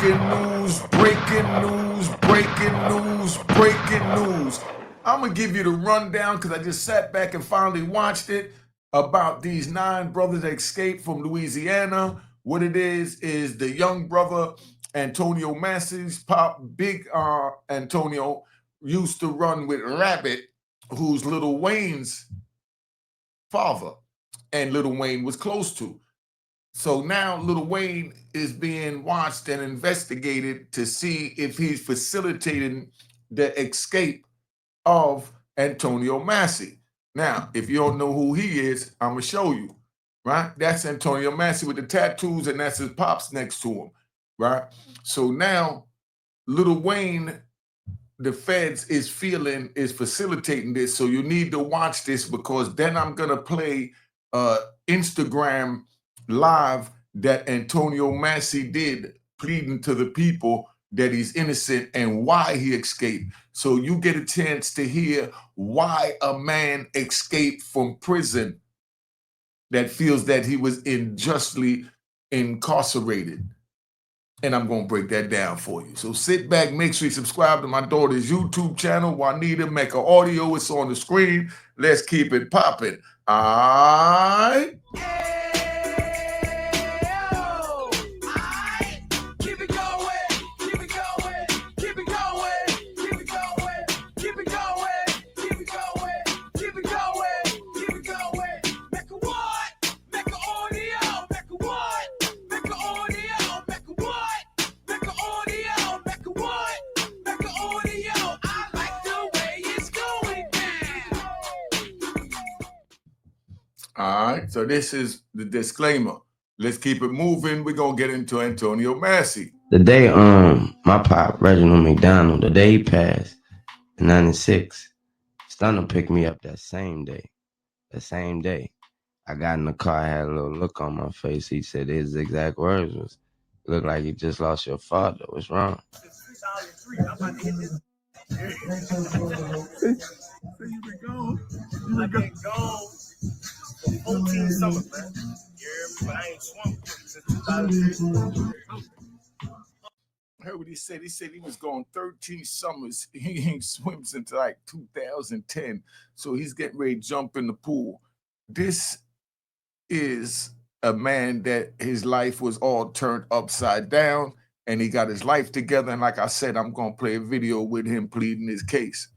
breaking news, breaking news, breaking news, breaking news. I'm going to give you the rundown because I just sat back and finally watched it about these 9 brothers that escaped from Louisiana. What it is the young brother, Antonio Massey's pop, big Antonio, used to run with Rabbit, who's Lil Wayne's father, and Lil Wayne was close to. So now Lil Wayne is being watched and investigated to see if he's facilitating the escape of Antonio Massey. Now, if you don't know who he is, I'm going to show you, right? That's Antonio Massey with the tattoos, and that's his pops next to him, right? So now Lil Wayne, the feds is facilitating this. So you need to watch this because then I'm going to play Instagram live that Antonio Massey did, pleading to the people that he's innocent and why he escaped. So you get a chance to hear why a man escaped from prison that feels that he was unjustly incarcerated. And I'm going to break that down for you. So sit back, make sure you subscribe to my daughter's YouTube channel, Juanita Mecca Audio. It's on the screen. Let's keep it popping. All right. All right, so this is the disclaimer. Let's keep it moving. We're going to get into Antonio Massey. The day my pop, Reginald McDonald, the day he passed in 96, Stunner picked me up that same day. The same day. I got in the car, I had a little look on my face. He said his exact words was, "Look like you just lost your father. What's wrong?" You been gone. I've been gone 14 summers, man. Yeah, but I ain't swum since 2006. I heard what he said. He said he was gone 13 summers. He ain't swim since like 2010. So he's getting ready to jump in the pool. This is a man that his life was all turned upside down and he got his life together. And like I said, I'm going to play a video with him pleading his case.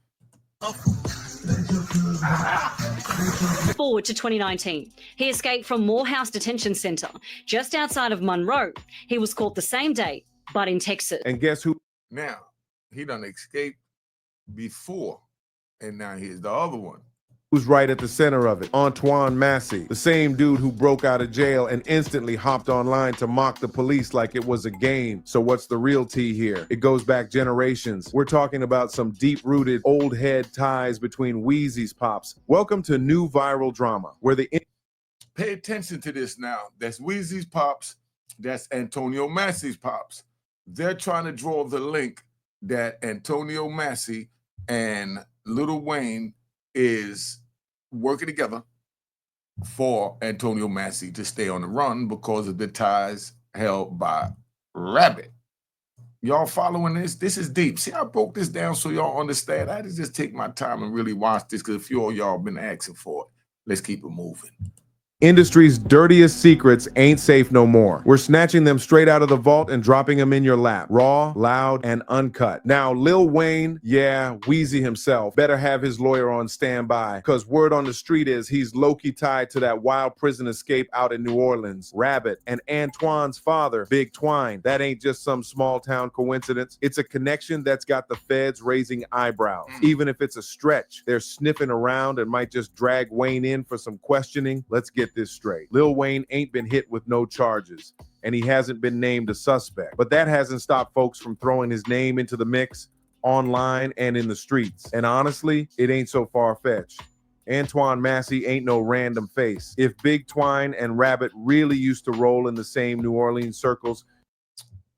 Forward to 2019. He escaped from Morehouse Detention Center just outside of Monroe. He was caught the same day, but in Texas. And guess who? Now, he done escaped before, and now here's the other one. Who's right at the center of it? Antoine Massey, the same dude who broke out of jail and instantly hopped online to mock the police like it was a game. So what's the real tea here? It goes back generations. We're talking about some deep-rooted old head ties between Weezy's pops. Welcome to new viral drama, where the... Pay attention to this now. That's Weezy's pops. That's Antonio Massey's pops. They're trying to draw the link that Antonio Massey and Lil Wayne is working together for Antonio Massey to stay on the run because of the ties held by Rabbit. Y'all following this? This is deep. See, I broke this down so y'all understand. I had to just take my time and really watch this because a few of y'all been asking for it. Let's keep it moving. Industry's dirtiest secrets ain't safe no more. We're snatching them straight out of the vault and dropping them in your lap. Raw, loud, and uncut. Now, Lil Wayne, yeah, Weezy himself, better have his lawyer on standby, because word on the street is he's low-key tied to that wild prison escape out in New Orleans. Rabbit and Antoine's father, Big Twine. That ain't just some small-town coincidence. It's a connection that's got the feds raising eyebrows. Even if it's a stretch, they're sniffing around and might just drag Wayne in for some questioning. Let's get this straight. Lil Wayne ain't been hit with no charges, and he hasn't been named a suspect. But that hasn't stopped folks from throwing his name into the mix online and in the streets. And honestly, it ain't so far-fetched. Antoine Massey ain't no random face. If Big Twine and Rabbit really used to roll in the same New Orleans circles,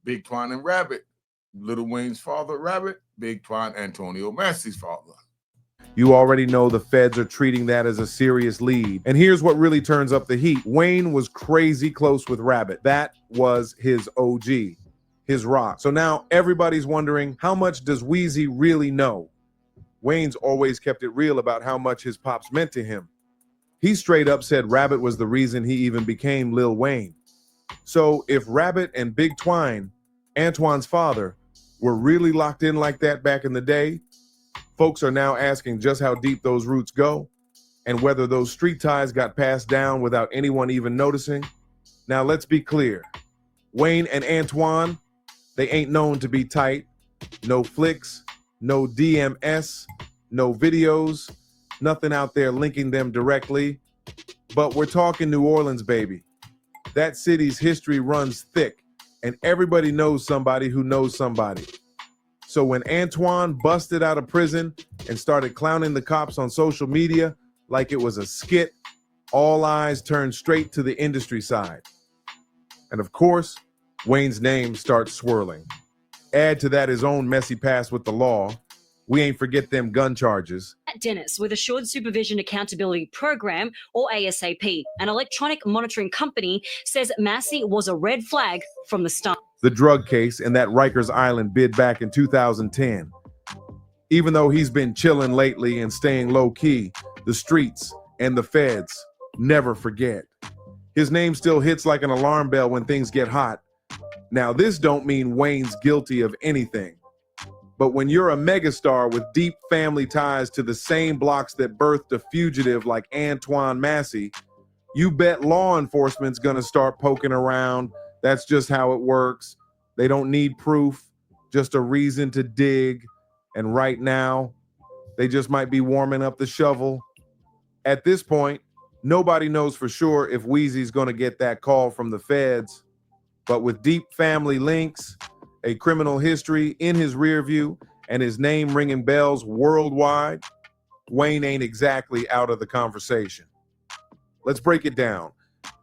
Big Twine and Rabbit, Lil Wayne's father, Rabbit, Big Twine, Antonio Massey's father. you already know the feds are treating that as a serious lead. And here's what really turns up the heat. Wayne was crazy close with Rabbit. That was his OG. his rock. So now everybody's wondering, how much does Weezy really know? Wayne's always kept it real about how much his pops meant to him. He straight up said Rabbit was the reason he even became Lil Wayne. So if Rabbit and Big Twine, Antoine's father, were really locked in like that back in the day, folks are now asking just how deep those roots go and whether those street ties got passed down without anyone even noticing. Now let's be clear. Wayne and Antoine, they ain't known to be tight. No flicks, no DMS, no videos, nothing out there linking them directly. But we're talking New Orleans, baby. That city's history runs thick, and everybody knows somebody who knows somebody. So when Antoine busted out of prison and started clowning the cops on social media like it was a skit, all eyes turned straight to the industry side. And of course, Wayne's name starts swirling. Add to that his own messy past with the law. We ain't forget them gun charges. Dennis with Assured Supervision Accountability Program, or ASAP, an electronic monitoring company, says Massie was a red flag from the start. The drug case and that Rikers Island bid back in 2010. Even though he's been chilling lately and staying low key, the streets and the feds never forget. His name still hits like an alarm bell when things get hot. Now, this don't mean Wayne's guilty of anything. But when you're a megastar with deep family ties to the same blocks that birthed a fugitive like Antoine Massey, you bet law enforcement's gonna start poking around. That's just how it works. They don't need proof, just a reason to dig. And right now, they just might be warming up the shovel. At this point, nobody knows for sure if Weezy's gonna get that call from the feds. But with deep family links, a criminal history in his rear view, and his name ringing bells worldwide, Wayne ain't exactly out of the conversation. Let's break it down.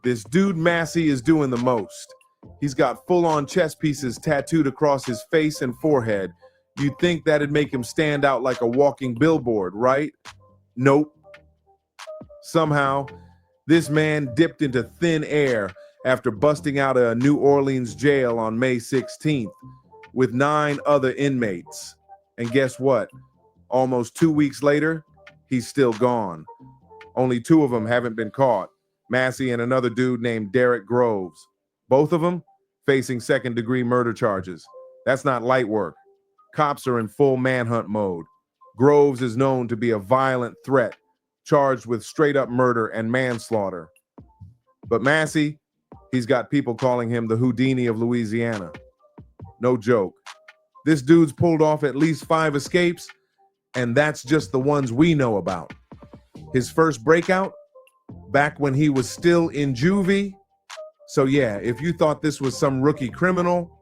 This dude Massie is doing the most. He's got full-on chess pieces tattooed across his face and forehead. You'd think that'd make him stand out like a walking billboard, right? Nope. Somehow, this man dipped into thin air after busting out of a New Orleans jail on May 16th with 9 other inmates. And guess what? Almost 2 weeks later, he's still gone. Only 2 of them haven't been caught, Massie and another dude named Derrick Groves. Both of them facing second-degree murder charges. That's not light work. Cops are in full manhunt mode. Groves is known to be a violent threat, charged with straight-up murder and manslaughter. But Massie, he's got people calling him the Houdini of Louisiana. No joke. This dude's pulled off at least 5 escapes, and that's just the ones we know about. His first breakout, back when he was still in juvie. So yeah, if you thought this was some rookie criminal,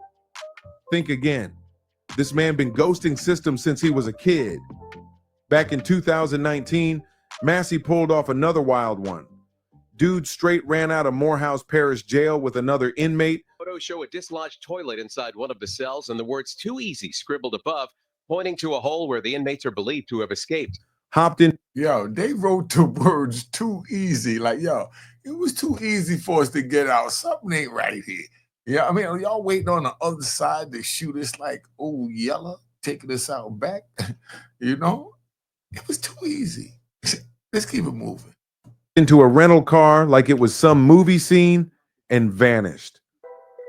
think again. This man been ghosting systems since he was a kid. Back in 2019, Massie pulled off another wild one. Dude straight ran out of Morehouse Parish Jail with another inmate. Photos show a dislodged toilet inside one of the cells and the words "too easy" scribbled above, pointing to a hole where the inmates are believed to have escaped. Hopped in. Yo, they wrote the words too easy. Like, yo, it was too easy for us to get out. Something ain't right here. Yeah, I mean, are y'all waiting on the other side to shoot us like, oh, yellow, taking us out back? You know, it was too easy. Let's keep it moving. Into a rental car like it was some movie scene and vanished.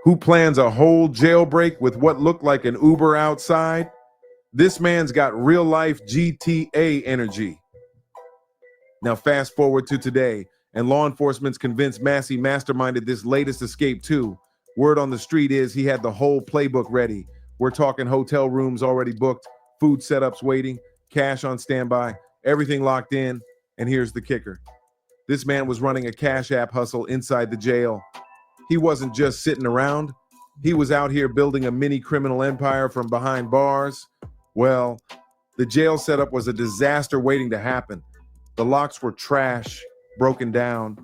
Who plans a whole jailbreak with what looked like an Uber outside? This man's got real life GTA energy. Now fast forward to today, and law enforcement's convinced Massie masterminded this latest escape too. Word on the street is he had the whole playbook ready. We're talking hotel rooms already booked, food setups waiting, cash on standby, everything locked in. And here's the kicker. This man was running a Cash App hustle inside the jail. He wasn't just sitting around. He was out here building a mini criminal empire from behind bars. Well, the jail setup was a disaster waiting to happen. The locks were trash, broken down.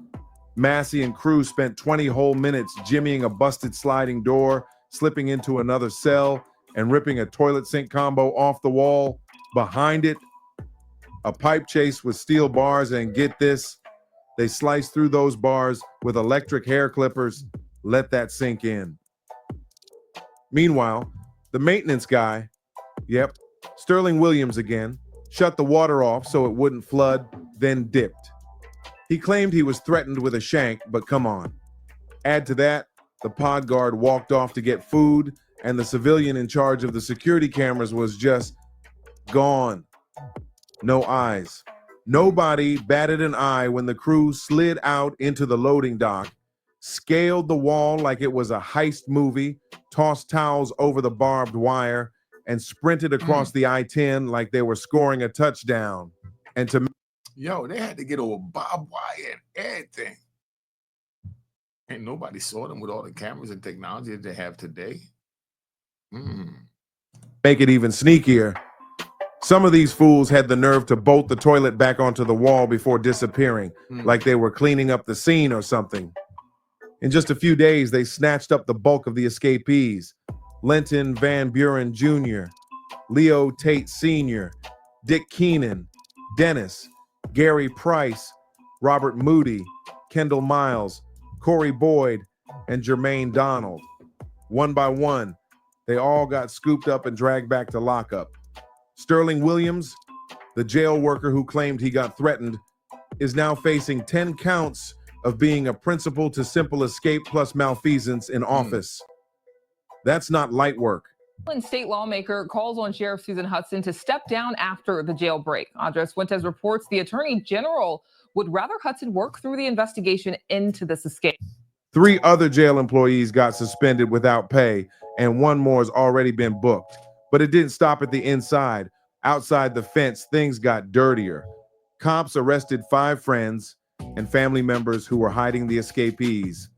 Massie and crew spent 20 whole minutes jimmying a busted sliding door, slipping into another cell, and ripping a toilet sink combo off the wall. Behind it, a pipe chase with steel bars, and get this, they sliced through those bars with electric hair clippers. Let that sink in. Meanwhile, the maintenance guy, yep, Sterling Williams again, shut the water off so it wouldn't flood, then dipped. He claimed he was threatened with a shank, but come on. Add to that, the pod guard walked off to get food, and the civilian in charge of the security cameras was just gone. No eyes. Nobody batted an eye when the crew slid out into the loading dock, scaled the wall like it was a heist movie, tossed towels over the barbed wire, and sprinted across the I-10 like they were scoring a touchdown. And to Yo, they had to get over barbed wire and everything. Ain't nobody saw them with all the cameras and technology that they have today. make it even sneakier, some of these fools had the nerve to bolt the toilet back onto the wall before disappearing, like they were cleaning up the scene or something. In just a few days, they snatched up the bulk of the escapees. Lenton Van Buren Jr., Leo Tate Sr., Dick Keenan, Dennis, Gary Price, Robert Moody, Kendall Miles, Corey Boyd, and Jermaine Donald. One by one, they all got scooped up and dragged back to lockup. Sterling Williams, the jail worker who claimed he got threatened, is now facing 10 counts of being a principal to simple escape plus malfeasance in office. That's not light work. State lawmaker calls on Sheriff Susan Hudson to step down after the jailbreak. Andres Fuentes reports the Attorney General would rather Hudson work through the investigation into this escape. 3 other jail employees got suspended without pay, and 1 more has already been booked. But it didn't stop at the inside. Outside the fence, things got dirtier. Cops arrested 5 friends and family members who were hiding the escapees.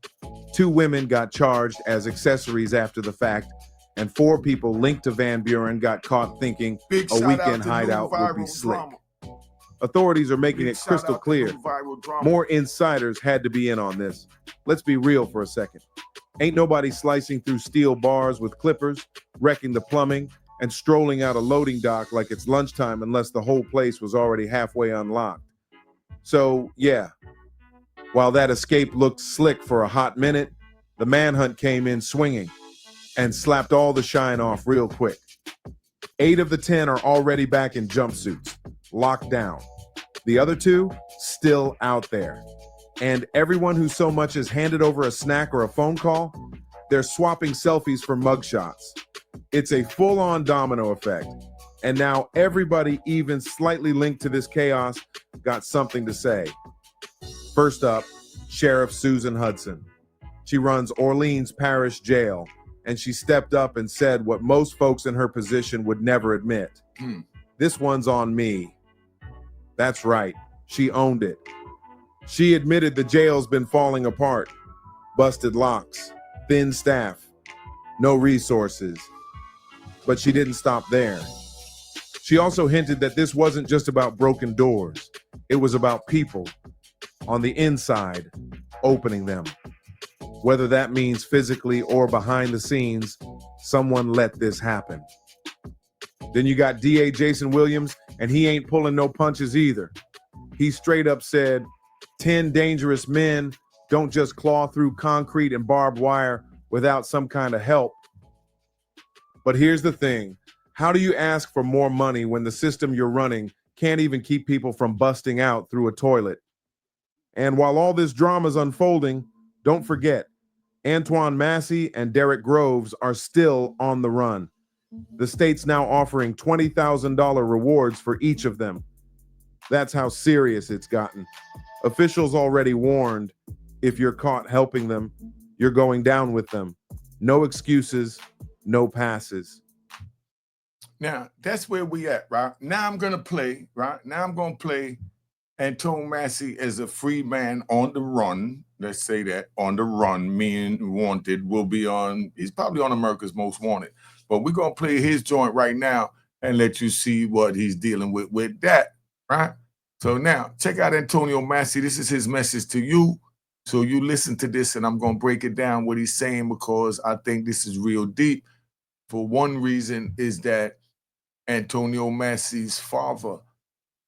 2 women got charged as accessories after the fact, and 4 people linked to Van Buren got caught thinking a weekend hideout would be slick. Authorities are making it crystal clear. More insiders had to be in on this. Let's be real for a second. Ain't nobody slicing through steel bars with clippers, wrecking the plumbing, and strolling out a loading dock like it's lunchtime unless the whole place was already halfway unlocked. So, yeah, while that escape looked slick for a hot minute, the manhunt came in swinging and slapped all the shine off real quick. 8 of the 10 are already back in jumpsuits, locked down. The other 2 still out there. And everyone who so much as handed over a snack or a phone call, they're swapping selfies for mugshots. It's a full-on domino effect. And now everybody even slightly linked to this chaos got something to say. First up, Sheriff Susan Hudson. She runs Orleans Parish Jail, and she stepped up and said what most folks in her position would never admit. This one's on me. That's right, she owned it. She admitted the jail's been falling apart. Busted locks, thin staff, no resources. But she didn't stop there. She also hinted that this wasn't just about broken doors. It was about people on the inside opening them. Whether that means physically or behind the scenes, someone let this happen. Then you got DA Jason Williams, and he ain't pulling no punches either. He straight up said, 10 dangerous men don't just claw through concrete and barbed wire without some kind of help. But here's the thing. How do you ask for more money when the system you're running can't even keep people from busting out through a toilet? And while all this drama's unfolding, don't forget, Antoine Massey and Derrick Groves are still on the run. The state's now offering $20,000 rewards for each of them. That's how serious it's gotten. Officials already warned, if you're caught helping them, you're going down with them. No excuses, no passes. Now, that's where we at, right? Now I'm going to play, right? Now I'm going to play Antoine Massey as a free man on the run. Let's say that, on the run, meaning wanted, will be on, he's probably on America's Most Wanted. But we're going to play his joint right now and let you see what he's dealing with that, right? So now, check out Antonio Massey. This is his message to you. So you listen to this, and I'm going to break it down what he's saying because I think this is real deep. For one reason is that Antonio Massey's father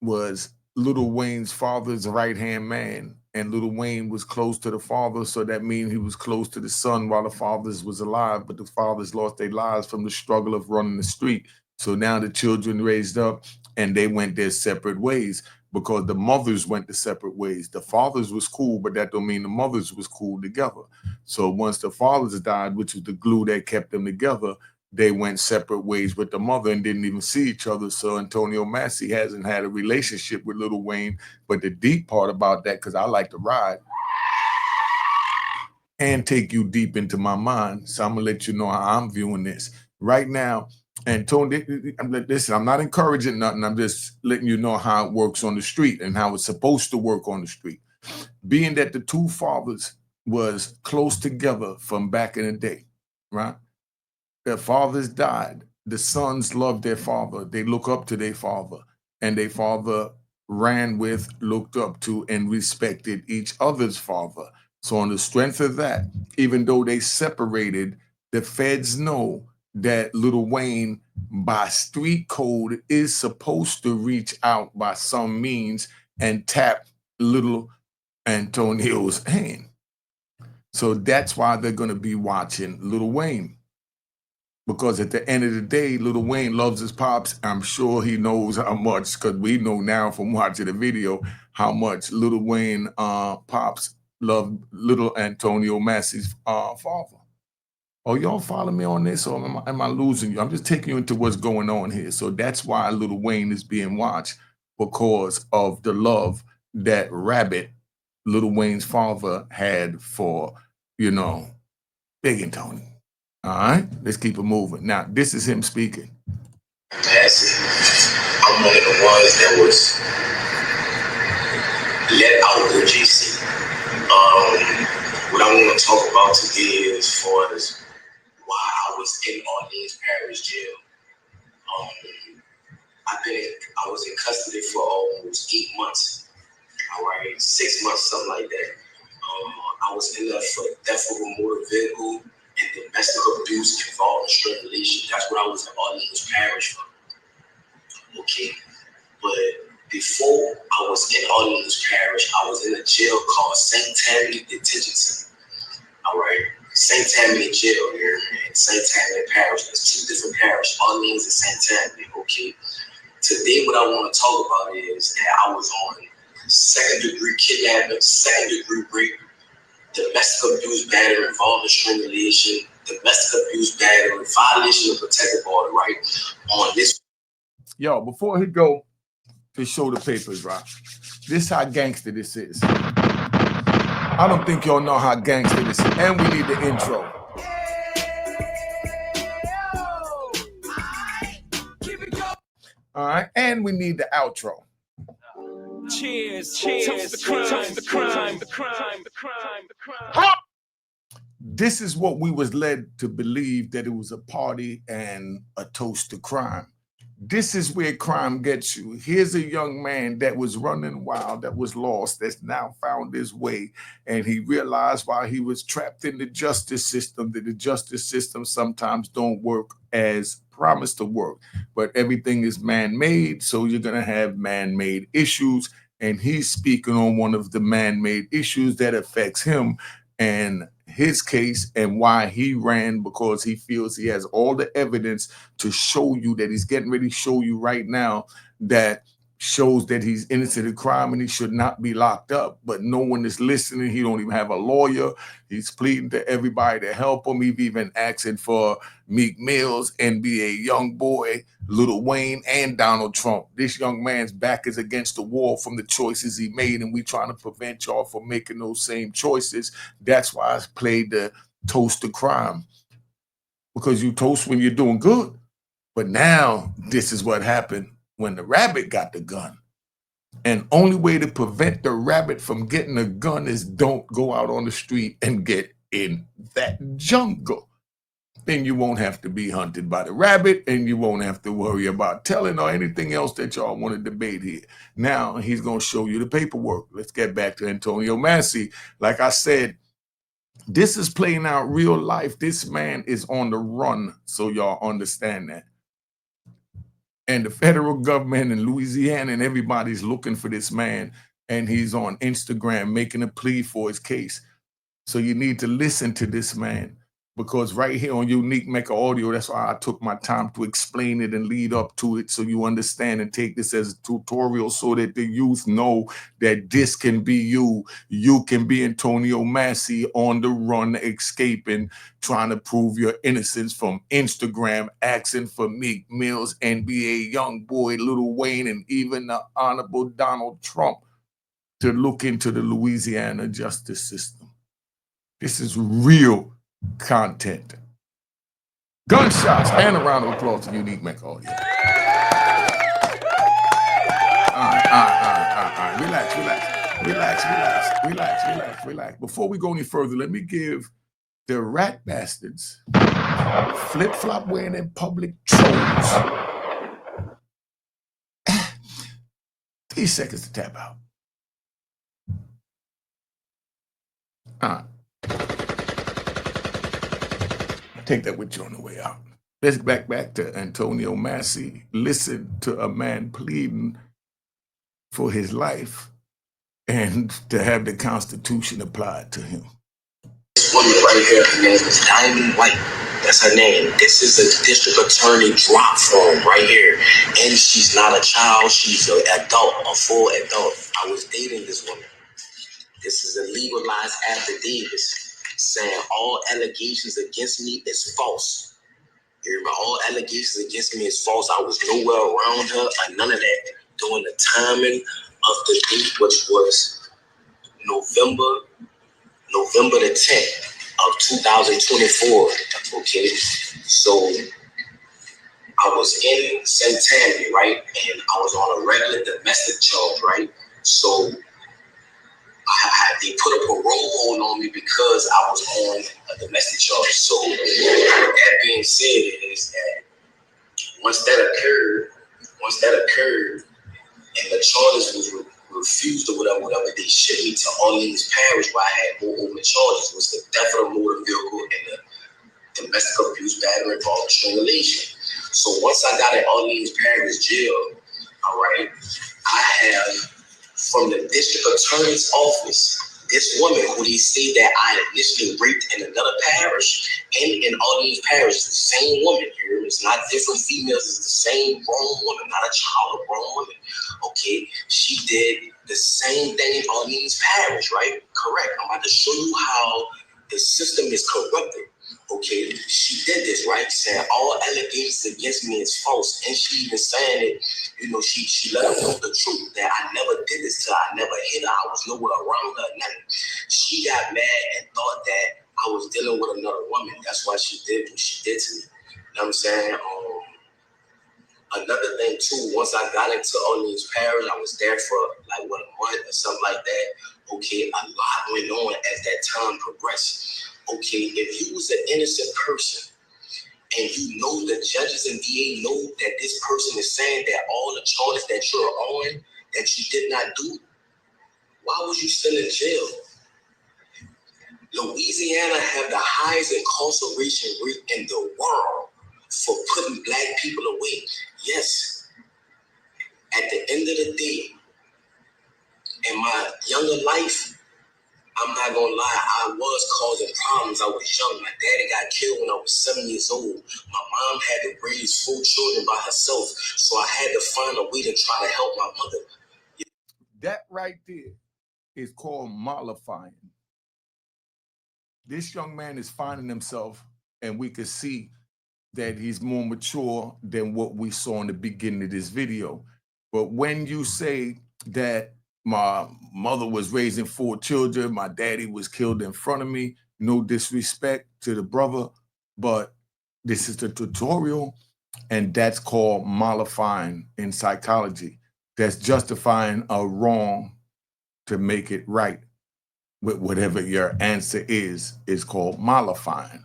was Lil Wayne's father's right-hand man and Lil Wayne was close to the father, so that means he was close to the son while the fathers was alive, but the fathers lost their lives from the struggle of running the street. So now the children raised up and they went their separate ways because the mothers went the separate ways. The fathers was cool, but that don't mean the mothers was cool together. So once the fathers died, which was the glue that kept them together, they went separate ways with the mother and didn't even see each other. So Antonio Massey hasn't had a relationship with Lil Wayne. But the deep part about that, because I like to ride and take you deep into my mind. So I'm gonna let you know how I'm viewing this. Right now, Antonio, listen, I'm not encouraging nothing. I'm just letting you know how it works on the street and how it's supposed to work on the street. Being that the two fathers was close together from back in the day, right? Their fathers died. The sons loved their father. They look up to their father, and their father ran with, looked up to, and respected each other's father. So on the strength of that, even though they separated, the feds know that Lil Wayne, by street code, is supposed to reach out by some means and tap little Antonio's hand. So that's why they're going to be watching Lil Wayne. Because at the end of the day, Lil Wayne loves his pops. I'm sure he knows how much, because we know now from watching the video how much Lil Wayne pops love little Antonio Massey's father. Oh, y'all follow me on this, or am I losing you? I'm just taking you into what's going on here. So that's why Lil Wayne is being watched, because of the love that Rabbit, Lil Wayne's father, had for, you know, Big and Tony. All right, let's keep it moving. Now, this is him speaking. Massie, I'm one of the ones that was let out of the GC. What I want to talk about today is as far as why I was in Orleans Parish Jail. I was in custody for almost 8 months. All right, 6 months, something like that. I was in there for theft of a motor vehicle and domestic abuse involving strangulation. That's what I was in Orleans Parish for. Okay, but before I was in Orleans Parish, I was in a jail called St. Tammany Detention Center. All right, St. Tammany Jail here and St. Tammany Parish. There's two different parishes, Orleans and St. Tammany. Okay, today what I want to talk about is that I was on second-degree kidnapping, second-degree rape, domestic abuse, battery involving strangulation, domestic abuse, battery, violation of protected order, right? On this. Yo, before he go to show the papers, right? This how gangster this is. I don't think y'all know how gangster this is. And we need the intro. All right, and we need the outro. Cheers, cheers, the crime, the crime, the crime, the crime, the crime. This is what we was led to believe, that it was a party and a toast to crime. This is where crime gets you. Here's a young man that was running wild, that was lost, that's now found his way. And he realized while he was trapped in the justice system, that the justice system sometimes don't work as promised to work. But everything is man-made, so you're going to have man-made issues. And he's speaking on one of the man-made issues that affects him and his case, and why he ran, because he feels he has all the evidence to show you that he's getting ready to show you right now, that shows that he's innocent of crime and he should not be locked up. But no one is listening. He don't even have a lawyer. He's pleading to everybody to help him. He's even asking for Meek Mill's, NBA Youngboy, Lil Wayne, and Donald Trump. This young man's back is against the wall from the choices he made, and we trying to prevent y'all from making those same choices. That's why I played the toast to crime, because you toast when you're doing good. But now this is what happened when the rabbit got the gun. And only way to prevent the rabbit from getting a gun is don't go out on the street and get in that jungle. Then you won't have to be hunted by the rabbit, and you won't have to worry about telling or anything else that y'all want to debate here. Now he's going to show you the paperwork. Let's get back to Antonio Massey. Like I said, this is playing out real life. This man is on the run, so y'all understand that. And the federal government and Louisiana and everybody's looking for this man. and he's on Instagram making a plea for his case. So you need to listen to this man, because right here on Unique Maker Audio, that's why I took my time to explain it and lead up to it, so you understand and take this as a tutorial so that the youth know that this can be you. You can be Antonio Massey on the run, escaping, trying to prove your innocence from Instagram, asking for Meek Mill's, NBA Youngboy, Lil Wayne, and even the Honorable Donald Trump to look into the Louisiana justice system. This is real content. Gunshots and a round of applause to Unique Maker Audio. All right. Relax. Before we go any further, let me give the rat bastards, flip-flop wearing in public trolls, 3 seconds to tap out. All right. Take that with you on the way out. Let's get back to Antonio Massey. Listen to a man pleading for his life and to have the Constitution applied to him. This woman right here, her name is Diamond White. That's her name. This is a district attorney drop form right here. And she's not a child. She's an adult, a full adult. I was dating this woman. This is a legalized affidavit saying all allegations against me is false. You remember, all allegations against me is false. I was nowhere around her or none of that during the timing of the date, which was November the 10th of 2024. Okay, so I was in Centennial, right? And I was on a regular domestic charge, right? So they put a parole hold on me because I was on a domestic charge. So that being said, is that once that occurred, and the charges was refused or whatever, they shipped me to Orleans Parish where I had more open charges. It was the theft of a motor vehicle and the domestic abuse, battery, involving strangulation. So once I got in Orleans Parish jail, all right, I have from the district attorney's office, this woman who they say that I initially raped in another parish and in Orleans Parish, the same woman here. It's not different females, it's the same grown woman, not a child, a grown woman. Okay, she did the same thing in Orleans Parish, right? Correct. I'm about to show you how the system is corrupted. Okay, she did this, right? Saying all allegations against me is false. And she even saying it, you know, she let her know the truth that I never did this to her. I never hit her. I was nowhere around her, nothing. She got mad and thought that I was dealing with another woman. That's why she did what she did to me. You know what I'm saying? Another thing too, once I got into Orleans Parish, I was there for like a month or something like that. Okay, a lot went on as that time progressed. Okay, if you was an innocent person and you know the judges and DA know that this person is saying that all the charges that you're on that you did not do, why was you still in jail? Louisiana have the highest incarceration rate in the world for putting black people away. Yes, at the end of the day, in my younger life, I'm not gonna lie, I was causing problems. I was young. My daddy got killed when I was 7 years old. My mom had to raise 4 children by herself, so I had to find a way to try to help my mother. That right there is called mollifying. This young man is finding himself, and we can see that he's more mature than what we saw in the beginning of this video. But when you say that my mother was raising 4 children, my daddy was killed in front of me, no disrespect to the brother, but this is the tutorial, and that's called mollifying in psychology. That's justifying a wrong to make it right. With whatever your answer is called mollifying,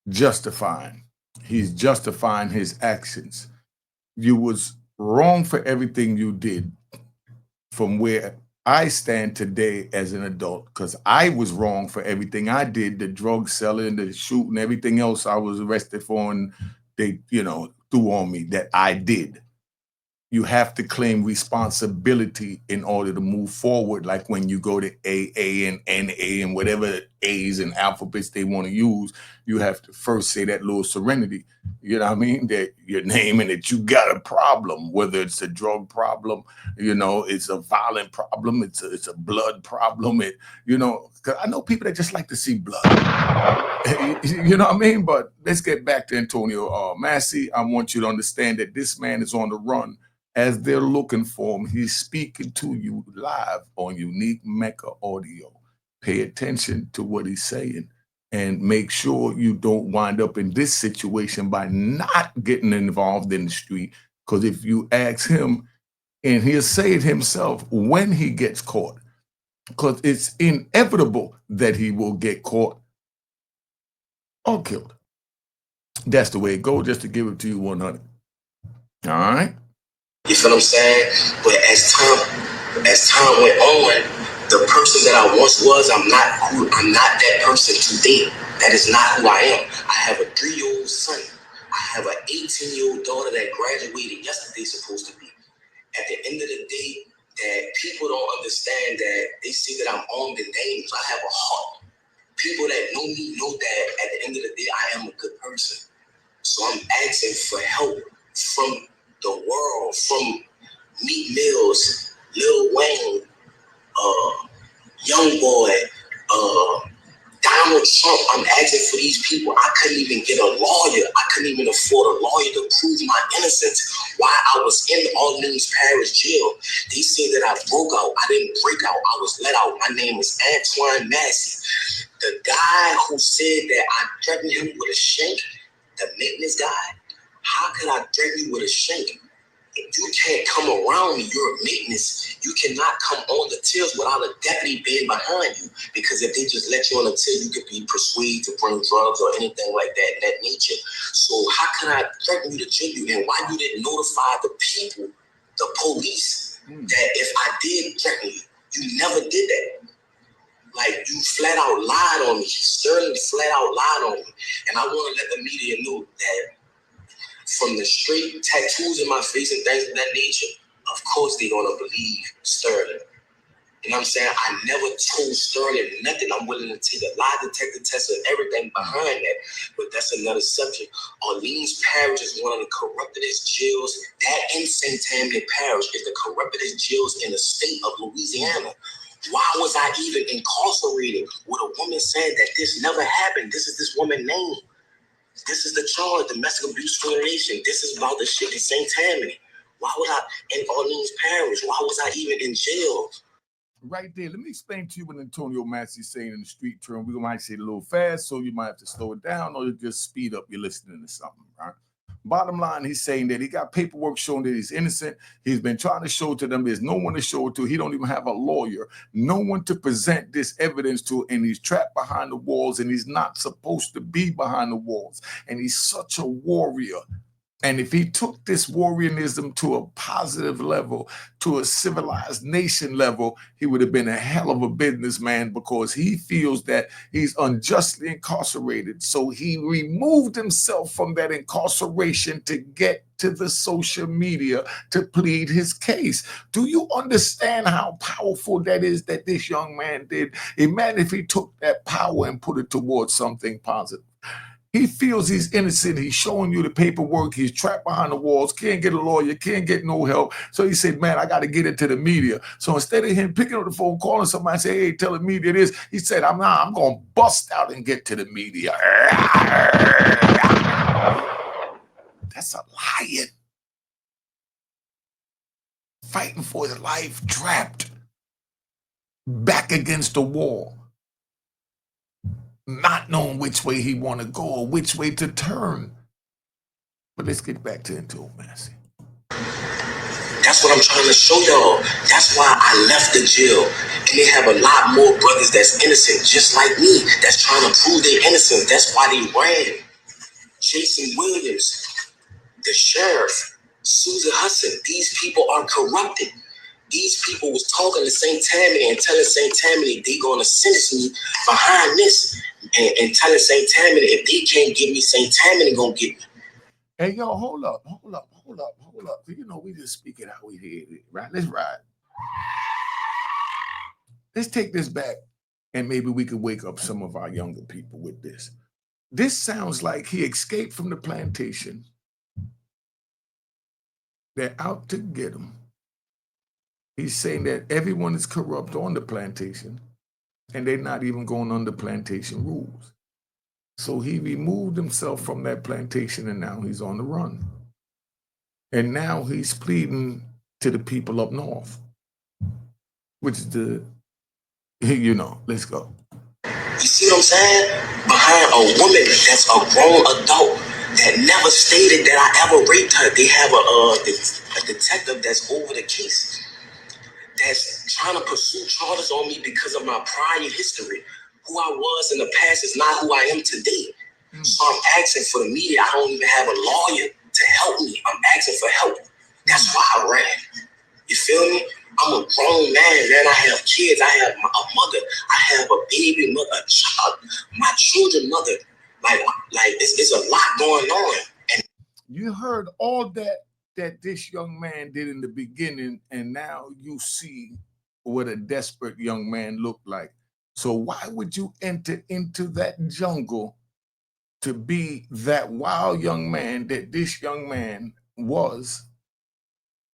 justifying. He's justifying his actions. You was wrong for everything you did. From where I stand today as an adult, because I was wrong for everything I did, the drug selling, the shooting, everything else I was arrested for, and they, threw on me that I did. you have to claim responsibility in order to move forward. Like when you go to AA and NA and whatever A's and alphabets they want to use, you have to first say that little serenity. You know what I mean? That your name and that you got a problem, whether it's a drug problem, you know, it's a violent problem, it's a blood problem. You know, 'cause I know people that just like to see blood. You know what I mean? But let's get back to Antonio Massey. I want you to understand that this man is on the run. As they're looking for him, he's speaking to you live on Unique Mecca Audio. Pay attention to what he's saying and make sure you don't wind up in this situation by not getting involved in the street. Because if you ask him, and he'll say it himself when he gets caught, because it's inevitable that he will get caught or killed. That's the way it goes, just to give it to you 100. All right? You feel what I'm saying? But as time went on, the person that I once was, I'm not that person today. That is not who I am. I have a 3-year-old son. I have an 18-year-old daughter that graduated yesterday, supposed to be. At the end of the day, that people don't understand that they see that I'm armed and dangerous. I have a heart. People that know me know that at the end of the day, I am a good person. So I'm asking for help from the world, from Meat Mills, Lil Wayne, Young Boy, Donald Trump. I'm asking for these people. I couldn't even get a lawyer. I couldn't even afford a lawyer to prove my innocence while I was in Orleans Parish jail. They say that I broke out. I didn't break out. I was let out. My name is Antoine Massey. The guy who said that I threatened him with a shank, the maintenance guy, how could I threaten you with a shank? If you can't come around me, you're a maintenance. You cannot come on the tills without a deputy being behind you. Because if they just let you on the till, you could be persuaded to bring drugs or anything like that in that nature. So how can I threaten you to jail you? And why you didn't notify the people, the police, that if I did threaten you, you never did that. Like, you flat out lied on me. Sterling flat out lied on me. And I want to let the media know that from the straight tattoos in my face and things of that nature, of course they're going to believe Sterling. You know what I'm saying? I never told Sterling nothing. I'm willing to take a lie detector test and everything behind that. But that's another subject. Orleans Parish is one of the corruptedest jails. That in St. Tammany Parish is the corruptedest jails in the state of Louisiana. Why was I even incarcerated with a woman saying that this never happened? This is this woman's name. This is the charge, domestic abuse violation. This is about the shit in St. Tammany. Why was I in Orleans Parish? Why was I even in jail? Right there. Let me explain to you what Antonio Massey is saying in the street term. We might say it a little fast, so you might have to slow it down or just speed up your listening to something, right? Bottom line, he's saying that he got paperwork showing that he's innocent. He's been trying to show to them there's no one to show it to. He don't even have a lawyer, no one to present this evidence to, and he's trapped behind the walls, and he's not supposed to be behind the walls. And he's such a warrior. And if he took this warriorism to a positive level, to a civilized nation level, he would have been a hell of a businessman, because he feels that he's unjustly incarcerated. So he removed himself from that incarceration to get to the social media to plead his case. Do you understand how powerful that is that this young man did? Imagine if he took that power and put it towards something positive. He feels he's innocent. He's showing you the paperwork. He's trapped behind the walls, can't get a lawyer, can't get no help. So he said, man, I got to get into the media. So instead of him picking up the phone, calling somebody, say, hey, tell the media this, he said, I'm going to bust out and get to the media. That's a lion. Fighting for his life, trapped, back against the wall, not knowing which way he want to go or which way to turn. But let's get back to Antoine Massey. That's what I'm trying to show y'all. That's why I left the jail. And they have a lot more brothers that's innocent, just like me, that's trying to prove their innocence. That's why they ran. Jason Williams, the sheriff, Susan Hudson, these people are corrupted. These people was talking to St. Tammany and telling St. Tammany they gonna sentence me behind this, and telling St. Tammany if they can't give me, St. Tammany gonna get me. Hey, yo, hold up. You know, we just speak it how we hear it, right? Let's ride. Let's take this back, and maybe we could wake up some of our younger people with this. This sounds like he escaped from the plantation. They're out to get him. He's saying that everyone is corrupt on the plantation, and they're not even going under plantation rules. So he removed himself from that plantation, and now he's on the run. And now he's pleading to the people up north, which is the, you know, let's go. You see what I'm saying? Behind a woman that's a grown adult that never stated that I ever raped her, they have a detective that's over the case that's trying to pursue charges on me because of my prior history. Who I was in the past is not who I am today. So I'm asking for the media. I don't even have a lawyer to help me. I'm asking for help. That's why I ran. You feel me? I'm a grown man. I have kids. I have a mother. I have a baby mother, a child, my children mother. Like it's a lot going on. And you heard all that this young man did in the beginning, and now you see what a desperate young man looked like. So why would you enter into that jungle to be that wild young man that this young man was,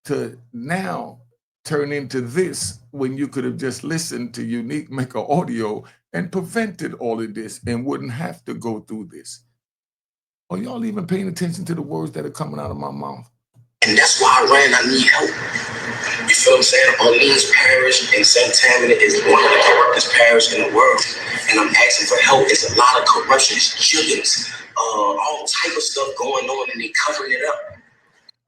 to now turn into this when you could have just listened to Unique Maker Audio and prevented all of this and wouldn't have to go through this? Are y'all even paying attention to the words that are coming out of my mouth? And that's why I ran. I need help. You feel what I'm saying? Orleans Parish and St. Tammany is one of the corruptest parishes in the world. And I'm asking for help. There's a lot of corruption, killings, all type of stuff going on, and they covering it up.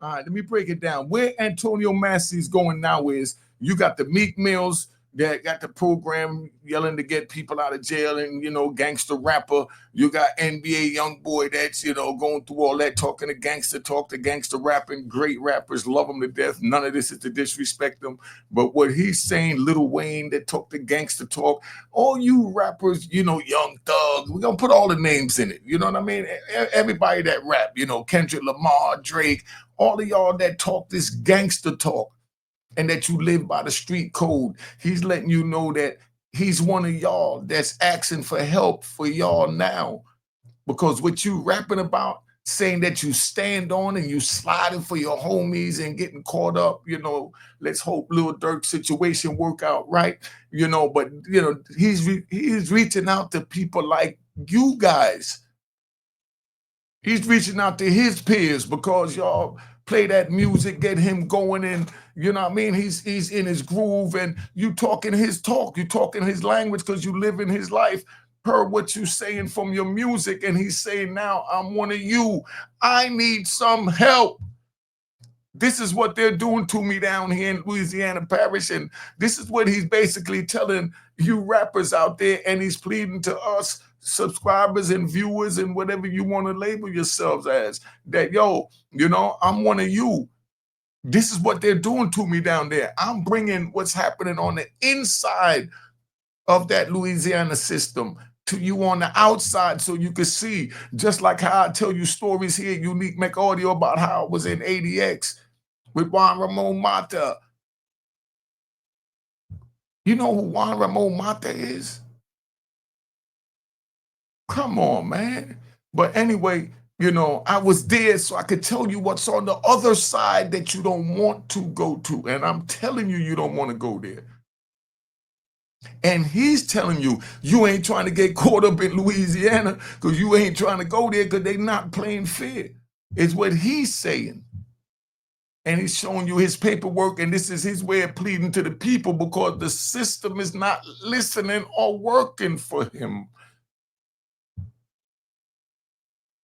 All right, let me break it down. Where Antonio Massey's going now is you got the Meek Mills that got the program yelling to get people out of jail, and, you know, gangster rapper. You got NBA Youngboy that's, you know, going through all that, talking to gangster talk, the gangster rapping. Great rappers, love them to death. None of this is to disrespect them. But what he's saying, Lil Wayne that talk the gangster talk, all you rappers, you know, Young Thug, we're going to put all the names in it. You know what I mean? Everybody that rap, you know, Kendrick Lamar, Drake, all of y'all that talk this gangster talk, and that you live by the street code. He's letting you know that he's one of y'all that's asking for help for y'all now. Because what you rapping about, saying that you stand on and you sliding for your homies and getting caught up, you know, let's hope Lil Durk's situation work out right, you know, but, you know, he's reaching out to people like you guys. He's reaching out to his peers because y'all play that music, get him going, and you know what I mean? He's in his groove, and you talking his talk, you talking his language because you live in his life. Heard what you saying from your music, and he's saying, now I'm one of you. I need some help. This is what they're doing to me down here in Louisiana Parish, and this is what he's basically telling you rappers out there, and he's pleading to us subscribers and viewers and whatever you want to label yourselves as, that, yo, you know, I'm one of you. This is what they're doing to me down there. I'm bringing what's happening on the inside of that Louisiana system to you on the outside so you can see, just like how I tell you stories here at Unique Make Audio about how I was in ADX with Juan Ramon Mata. You know who Juan Ramon Mata is? Come on, man. But anyway, you know, I was there so I could tell you what's on the other side that you don't want to go to. And I'm telling you, you don't want to go there. And he's telling you, you ain't trying to get caught up in Louisiana because you ain't trying to go there because they're not playing fair. It's what he's saying. And he's showing you his paperwork, and this is his way of pleading to the people because the system is not listening or working for him.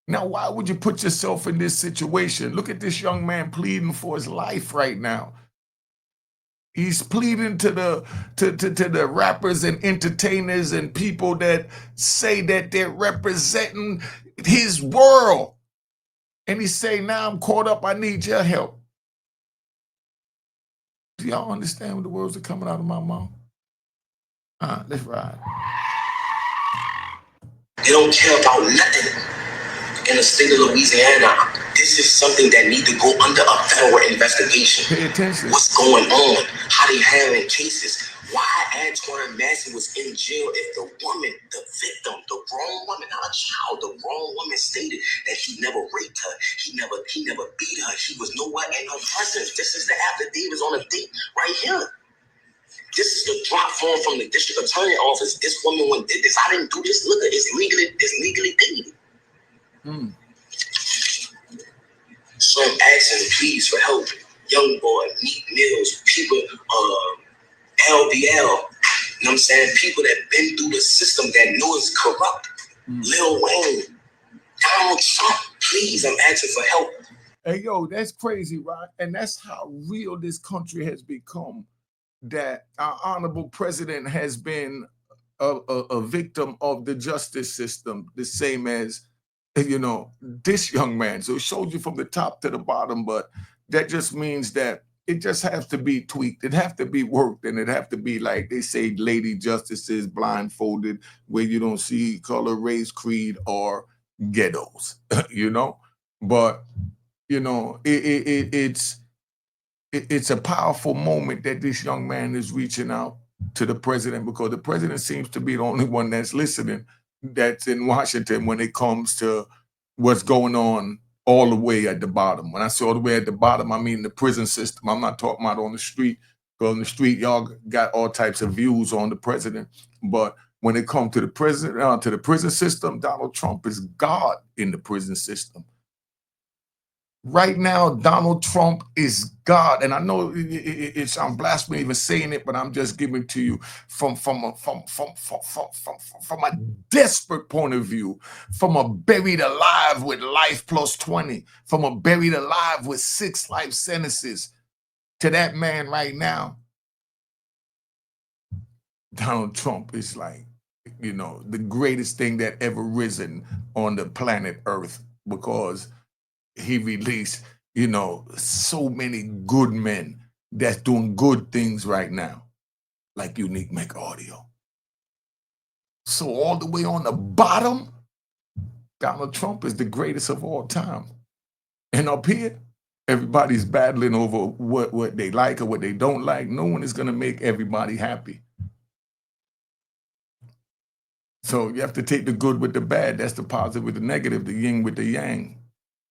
Now, why would you put yourself in this situation? Look at this young man pleading for his life right now. He's pleading to the rappers and entertainers and people that say that they're representing his world. And he's saying, now I'm caught up, I need your help. Do y'all understand what the words are coming out of my mouth? Let's ride. They don't care about nothing in the state of Louisiana. This is something that need to go under a federal investigation. Pay attention. What's going on? How they handling cases? Why Antoine Massey was in jail if the woman, the victim, the grown woman, not a child, the grown woman stated that he never raped her, he never beat her, he was nowhere in her presence. This is the affidavits on the date right here. This is the drop form from the district attorney office. This woman went did this. I didn't do this. Look, it's legally dated. So I'm asking please for help. Young boy, Meat Mills, people, LBL, you know what I'm saying? People that been through the system that know it's corrupt. Lil Wayne, Donald Trump, please, I'm asking for help. Hey, yo, that's crazy, right? And that's how real this country has become, that our honorable president has been a victim of the justice system, the same as, you know, this young man. So it shows you from the top to the bottom, but that just means that it just has to be tweaked. It have to be worked, and it have to be, like they say, lady justices, blindfolded, where you don't see color, race, creed, or ghettos, you know? But, you know, it's a powerful moment that this young man is reaching out to the president, because the president seems to be the only one that's listening, that's in Washington, when it comes to what's going on all the way at the bottom. When I say all the way at the bottom, I mean the prison system. I'm not talking about on the street, because on the street, y'all got all types of views on the president. But when it comes to the prison system, Donald Trump is God in the prison system. Right now, Donald Trump is God, and I know it sounds blasphemy even saying it, but I'm just giving it to you from a desperate point of view, from a buried alive with life plus 20, from a buried alive with 6 life sentences, to that man right now. Donald Trump is like, you know, the greatest thing that ever risen on the planet Earth, because he released, you know, so many good men that's doing good things right now, like Unique Make Audio. So all the way on the bottom, Donald Trump is the greatest of all time. And up here, everybody's battling over what they like or what they don't like. No one is going to make everybody happy. So you have to take the good with the bad. That's the positive with the negative, the yin with the yang.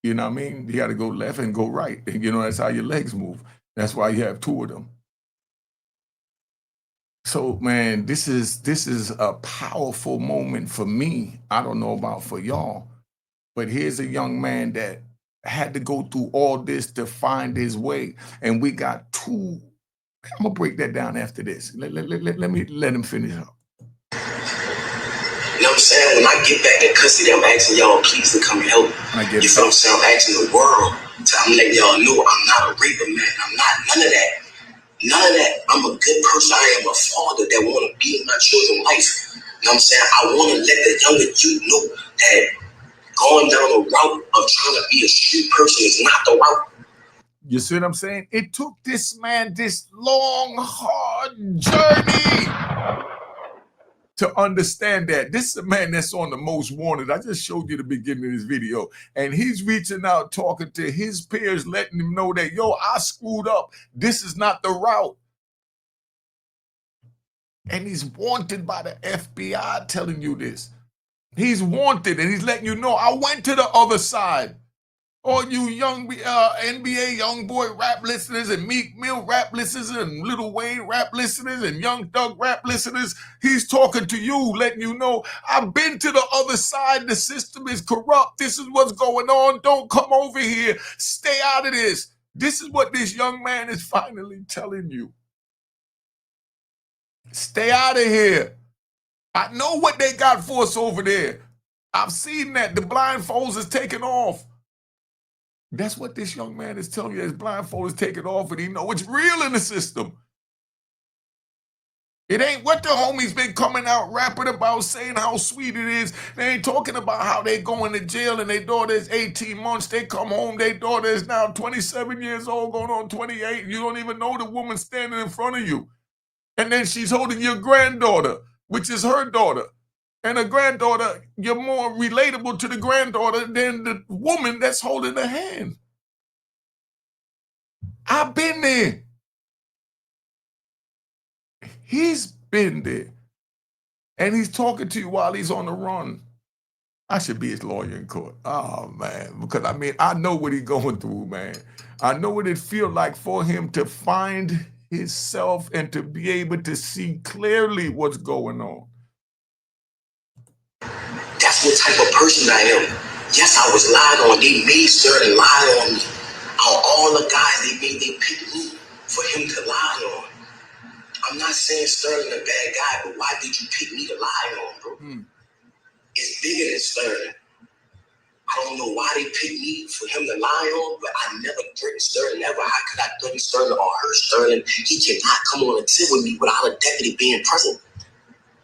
You know what I mean? You got to go left and go right. You know, that's how your legs move. That's why you have 2 of them. So, man, this is a powerful moment for me. I don't know about for y'all, but here's a young man that had to go through all this to find his way. And we got 2. I'm going to break that down after this. Let him finish up. You know what I'm saying? When I get back in custody, I'm asking y'all please to come help. You feel what I'm saying? I'm asking the world. I'm letting y'all know I'm not a raper, man. I'm not none of that. None of that. I'm a good person. I am a father that want to be in my children's life. You know what I'm saying? I want to let the younger youth know that going down the route of trying to be a street person is not the route. You see what I'm saying? It took this man this long, hard journey to understand that. This is a man that's on the most wanted. I just showed you the beginning of this video. And he's reaching out, talking to his peers, letting them know that, yo, I screwed up. This is not the route. And he's wanted by the FBI telling you this. He's wanted, and he's letting you know, I went to the other side. All you young NBA young boy rap listeners and Meek Mill rap listeners and Lil Wayne rap listeners and Young Thug rap listeners, he's talking to you, letting you know, I've been to the other side. The system is corrupt. This is what's going on. Don't come over here. Stay out of this. This is what this young man is finally telling you. Stay out of here. I know what they got for us over there. I've seen that. The blindfolds is taken off. That's what this young man is telling you. His blindfold is taken off, and he know it's real in the system. It ain't what the homies been coming out rapping about, saying how sweet it is. They ain't talking about how they going to jail and their daughter is 18 months. They come home, their daughter is now 27 years old, going on 28. You don't even know the woman standing in front of you. And then she's holding your granddaughter, which is her daughter. And a granddaughter, you're more relatable to the granddaughter than the woman that's holding the hand. I've been there. He's been there. And he's talking to you while he's on the run. I should be his lawyer in court. Oh, man. Because, I mean, I know what he's going through, man. I know what it feels like for him to find himself and to be able to see clearly what's going on. That's what type of person I am. Yes, I was lied on. They made Sterling lie on me. Out of all the guys they picked me for him to lie on. I'm not saying Sterling a bad guy, but why did you pick me to lie on, bro? It's bigger than Sterling. I don't know why they picked me for him to lie on, but I never threatened Sterling ever. How could I threaten Sterling or hurt Sterling? He cannot come on a tip with me without a deputy being present.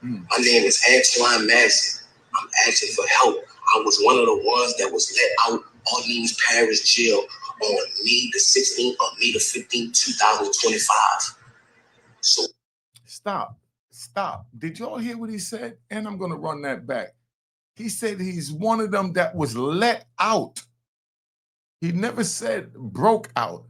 My name is Antoine Massey. I'm asking for help. I was one of the ones that was let out Orleans Parish Jail on May the 16th or May the 15th, 2025. So Stop. Did y'all hear what he said? And I'm going to run that back. He said he's one of them that was let out. He never said broke out.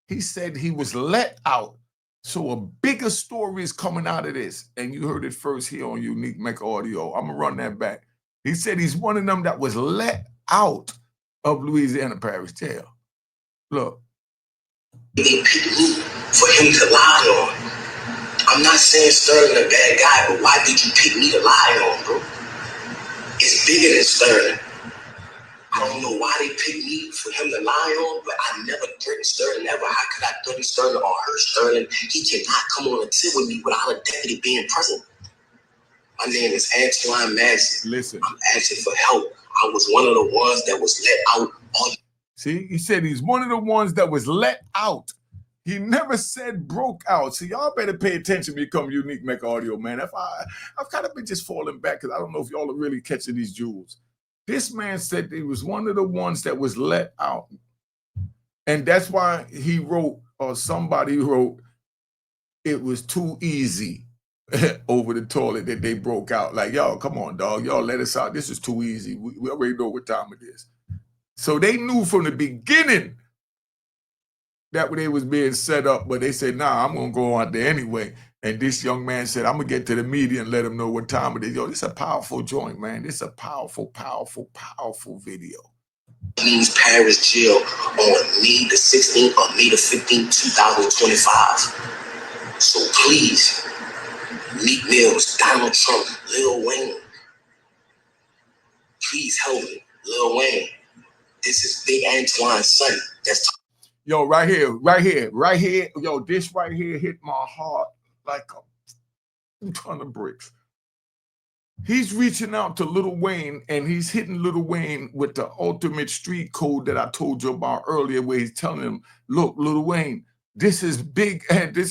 He said he was let out. So a bigger story is coming out of this. And you heard it first here on Unique Make Audio. I'm going to run that back. He said he's one of them that was let out of Louisiana Parish Jail. Look. They picked me for him to lie on. I'm not saying Sterling a bad guy, but why did you pick me to lie on, bro? It's bigger than Sterling. I don't know why they picked me for him to lie on, but I never threatened Sterling ever. How could I threaten Sterling or hurt Sterling? He cannot come on a tip with me without a deputy being present. My name is Antoine Massey. Listen. I'm asking for help. I was one of the ones that was let out. See, he said he's one of the ones that was let out. He never said broke out. So y'all better pay attention when you come Unique Make Audio, man. I've kind of been just falling back because I don't know if y'all are really catching these jewels. This man said he was one of the ones that was let out. And that's why he wrote, or somebody wrote, it was too easy over the toilet that they broke out. Like, y'all, come on, dog. Y'all let us out. This is too easy. We already know what time it is. So they knew from the beginning that they was being set up, but they said, nah, I'm going to go out there anyway. And this young man said, I'm going to get to the media and let them know what time it is. Yo, this is a powerful joint, man. This is a powerful, powerful, powerful video. Orleans Parish Jail on May the 16th or May the 15th, 2025. So please, Meek Mills, Donald Trump, Lil Wayne, please help me. Lil Wayne, this is Big Antoine's son. That's yo, right here. Yo, this right here hit my heart like a ton of bricks. He's reaching out to Lil Wayne, and he's hitting Lil Wayne with the ultimate street code that I told you about earlier, where he's telling him, look, Lil Wayne, this is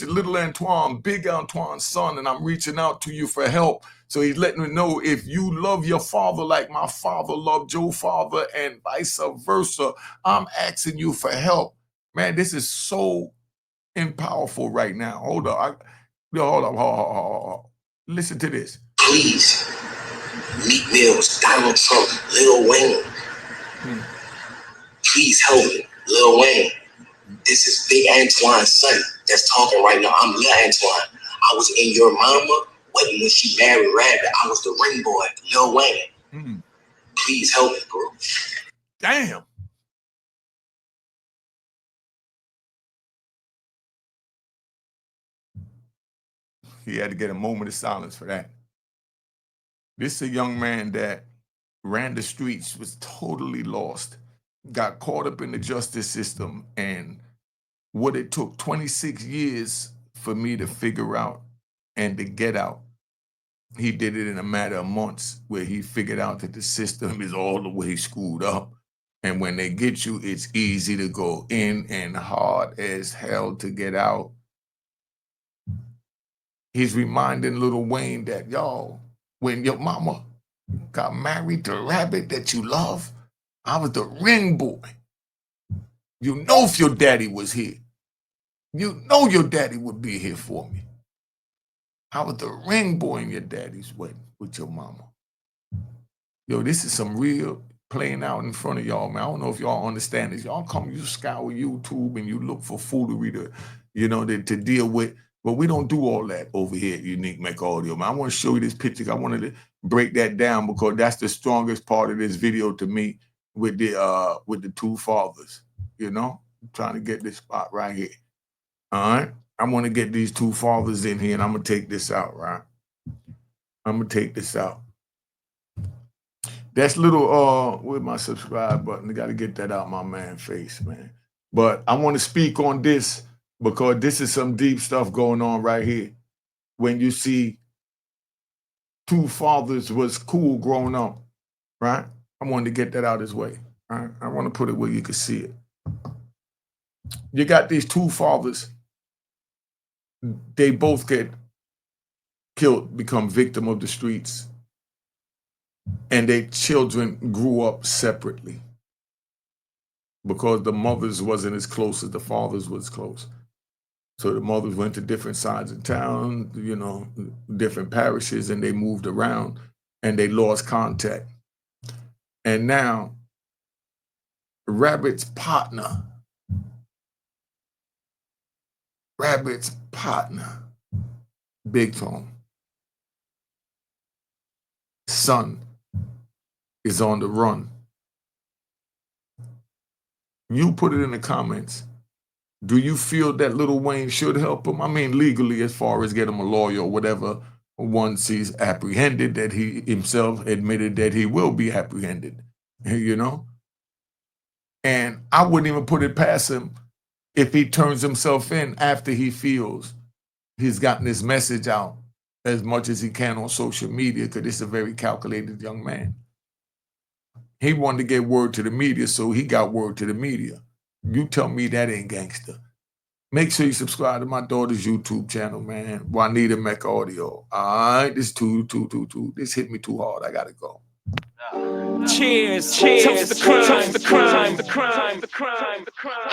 Little Antoine, Big Antoine's son, and I'm reaching out to you for help. So he's letting me know, if you love your father like my father loved your father and vice versa, I'm asking you for help. Man, this is so powerful right now. Hold up. Hold up. Listen to this. Please, Meek Mills, Donald Trump, Lil Wayne. Please help me. Lil Wayne, this is Big Antoine's son that's talking right now. I'm Lil Antoine. I was in your mama wedding when she married Rabbit. I was the ring boy, Lil Wayne. Please help me, bro. Damn. He had to get a moment of silence for that. This is a young man that ran the streets, was totally lost, got caught up in the justice system, and what it took 26 years for me to figure out and to get out. He did it in a matter of months, where he figured out that the system is all the way screwed up. And when they get you, it's easy to go in and hard as hell to get out. He's reminding Lil Wayne that, y'all, when your mama got married to Rabbit that you love, I was the ring boy. You know, if your daddy was here, you know your daddy would be here for me. I was the ring boy in your daddy's wedding with your mama. Yo, this is some real playing out in front of y'all, man. I don't know if y'all understand this. Y'all come, you scour YouTube and you look for foolery to, you know, to deal with. But we don't do all that over here at Unique Mech Audio, man. I want to show you this picture. I wanted to break that down because that's the strongest part of this video to me with the two fathers. You know, I'm trying to get this spot right here. All right. I want to get these two fathers in here and I'm going to take this out, right? I'm going to take this out. That's little, with my subscribe button. I got to get that out my man face, man. But I want to speak on this because this is some deep stuff going on right here. When you see two fathers was cool growing up, right? I wanted to get that out his way. Right? I want to put it where you can see it. You got these two fathers. They both get killed, become victim of the streets. And their children grew up separately because the mothers wasn't as close as the fathers was close. So the mothers went to different sides of town, you know, different parishes, and they moved around and they lost contact. And now Rabbit's partner, Big Tone, son, is on the run. You put it in the comments. Do you feel that Lil Wayne should help him? I mean, legally, as far as get him a lawyer or whatever, once he's apprehended, that he himself admitted that he will be apprehended, you know? And I wouldn't even put it past him if he turns himself in after he feels he's gotten his message out as much as he can on social media, because he's a very calculated young man. He wanted to get word to the media, so he got word to the media. You tell me that ain't gangster. Make sure you subscribe to my daughter's YouTube channel, man. Juanita Mech Audio. All right, this this hit me too hard. I gotta go. Cheers, cheers, toast the crime, toast the crime, the crime, the crime, the crime.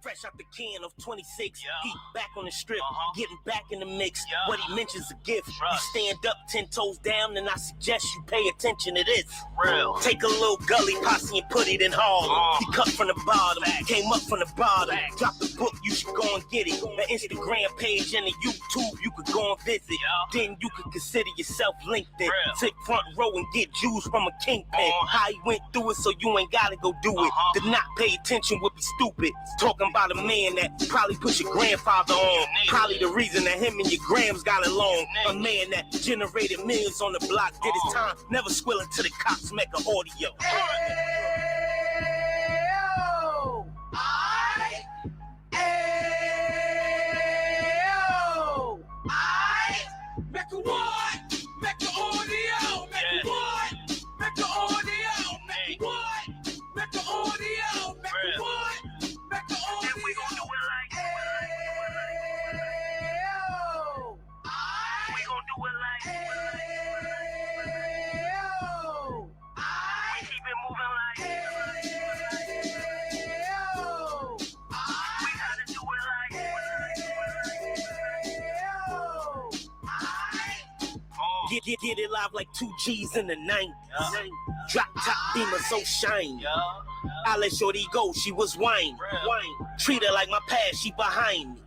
Fresh out the can of 26, he back on the strip, getting back in the mix. What he mentions a gift. You stand up 10 toes down, and I suggest you pay attention to this. Take a little gully posse and put it in Harlem. He cut from the bottom, came up from the bottom. Drop the book, you should go and get it. The Instagram page and the YouTube, you could go and visit. Then you could consider yourself LinkedIn. Sit front row and get Jews from a kingpin. How he went through it, so you ain't gotta go do it. To not pay attention would be stupid. Talking about a man that probably put your grandfather on. Probably the reason that him and your grams got along. A man that generated millions on the block, did his time, never squilling to the cops, make an audio. Get it live like 2 G's in the 90s. Drop top beamer so shiny. I let shorty go, she was wine. Treat her like my past, she behind me.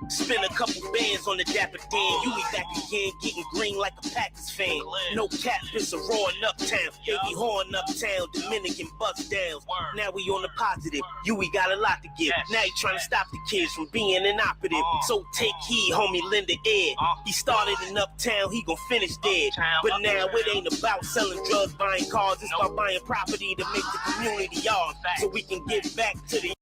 Spend a couple bands on the Dapper Dan. You be back again, getting green like a Packers fan. No cap, it's a roaring uptown. They be horn uptown, Dominican bust downs. Now we on the positive, we got a lot to give. Now he trying to stop the kids from being inoperative. So take heed, homie, lend an ear. He started in uptown, he gon' finish dead. But now it ain't about selling drugs, buying cars. It's about buying property to make the community yours, so we can get back to the.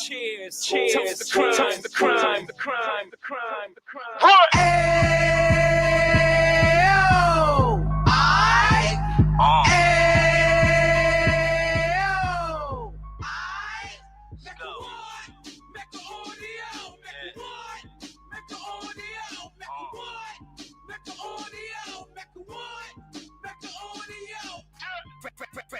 Cheers, cheers, toast the crime, toast the crime, the crime, the crime, the crime. Go.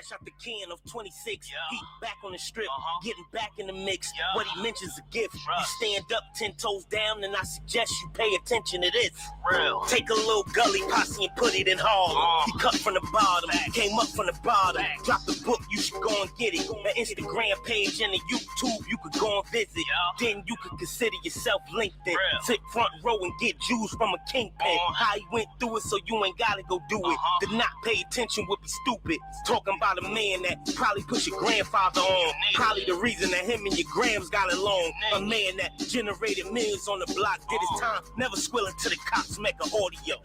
fresh out the can of 26. He back on the strip, getting back in the mix. What he mentions a gift. You stand up 10 toes down, and I suggest you pay attention to this. Real. Take a little gully posse and put it in Harlem. He cut from the bottom, came up from the bottom. Drop the book, you should go and get it. The Instagram page and the YouTube, you could go and visit. Then you could consider yourself LinkedIn. Sit front row and get Jews from a kingpin. How he went through it, so you ain't gotta go do it. To not pay attention would be stupid. Talking about a man that probably put your grandfather on. Probably the reason that him and your grams got along. A man that generated millions on the block, did his time, never squilling to the cops, make an audio.